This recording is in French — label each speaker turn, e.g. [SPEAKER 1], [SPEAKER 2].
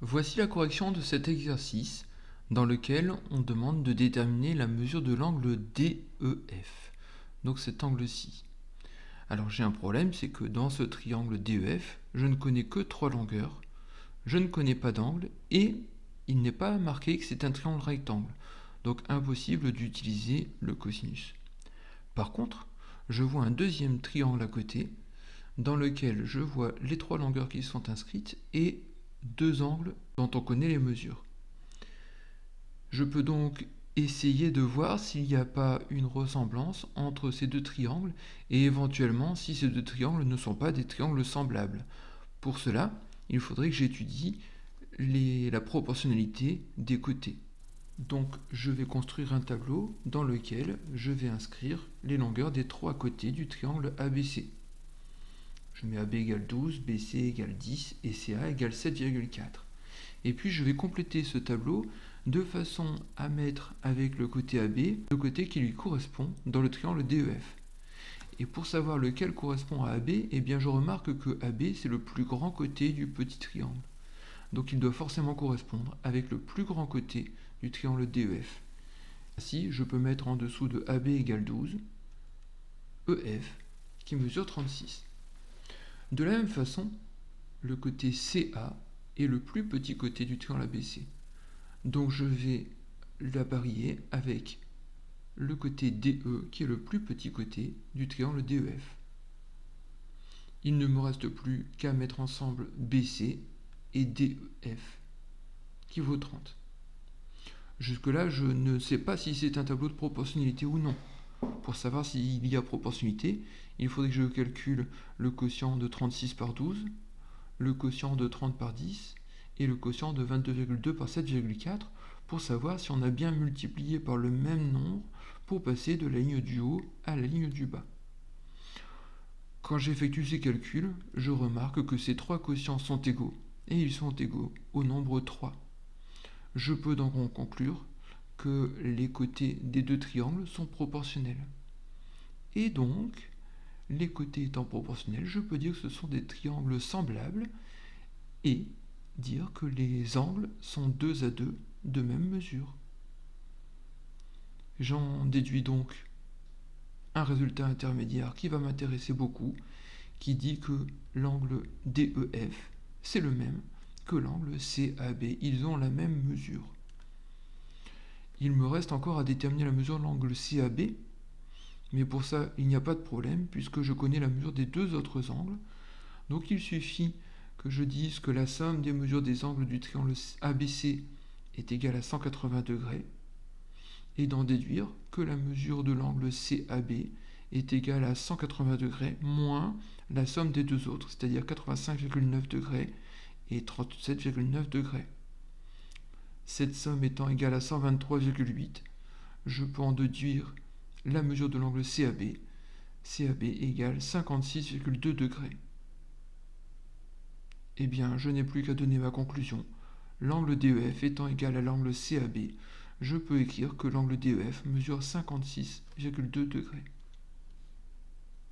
[SPEAKER 1] Voici la correction de cet exercice dans lequel on demande de déterminer la mesure de l'angle DEF, donc cet angle-ci. Alors j'ai un problème, c'est que dans ce triangle DEF, je ne connais que 3 longueurs, je ne connais pas d'angle et il n'est pas marqué que c'est un triangle rectangle, donc impossible d'utiliser le cosinus. Par contre, je vois un deuxième triangle à côté dans lequel je vois les 3 longueurs qui sont inscrites et 2 angles dont on connaît les mesures. Je peux donc essayer de voir s'il n'y a pas une ressemblance entre ces deux triangles et éventuellement si ces deux triangles ne sont pas des triangles semblables. Pour cela, il faudrait que j'étudie la proportionnalité des côtés. Donc je vais construire un tableau dans lequel je vais inscrire les longueurs des 3 côtés du triangle ABC. Je mets AB égale 12, BC égale 10 et CA égale 7,4. Et puis je vais compléter ce tableau de façon à mettre avec le côté AB le côté qui lui correspond dans le triangle DEF. Et pour savoir lequel correspond à AB, eh bien je remarque que AB c'est le plus grand côté du petit triangle. Donc il doit forcément correspondre avec le plus grand côté du triangle DEF. Ainsi, je peux mettre en dessous de AB égale 12, EF qui mesure 36. De la même façon, le côté CA est le plus petit côté du triangle ABC. Donc je vais l'apparier avec le côté DE qui est le plus petit côté du triangle DEF. Il ne me reste plus qu'à mettre ensemble BC et DEF qui vaut 30. Jusque-là, je ne sais pas si c'est un tableau de proportionnalité ou non. Pour savoir s'il y a proportionnalité, il faudrait que je calcule le quotient de 36 par 12, le quotient de 30 par 10 et le quotient de 22,2 par 7,4 pour savoir si on a bien multiplié par le même nombre pour passer de la ligne du haut à la ligne du bas. Quand j'effectue ces calculs, je remarque que ces 3 quotients sont égaux, et ils sont égaux au nombre 3. Je peux donc en conclure que les côtés des deux triangles sont proportionnels. Et donc, les côtés étant proportionnels, je peux dire que ce sont des triangles semblables et dire que les angles sont 2 à 2 de même mesure. J'en déduis donc un résultat intermédiaire qui va m'intéresser beaucoup, qui dit que l'angle DEF, c'est le même que l'angle CAB. Ils ont la même mesure. Il me reste encore à déterminer la mesure de l'angle CAB, mais pour ça, il n'y a pas de problème, puisque je connais la mesure des deux autres angles. Donc il suffit que je dise que la somme des mesures des angles du triangle ABC est égale à 180 degrés, et d'en déduire que la mesure de l'angle CAB est égale à 180 degrés moins la somme des deux autres, c'est-à-dire 85,9 degrés et 37,9 degrés. Cette somme étant égale à 123,8, je peux en déduire la mesure de l'angle CAB. CAB égale 56,2 degrés. Eh bien, je n'ai plus qu'à donner ma conclusion. L'angle DEF étant égal à l'angle CAB, je peux écrire que l'angle DEF mesure 56,2 degrés.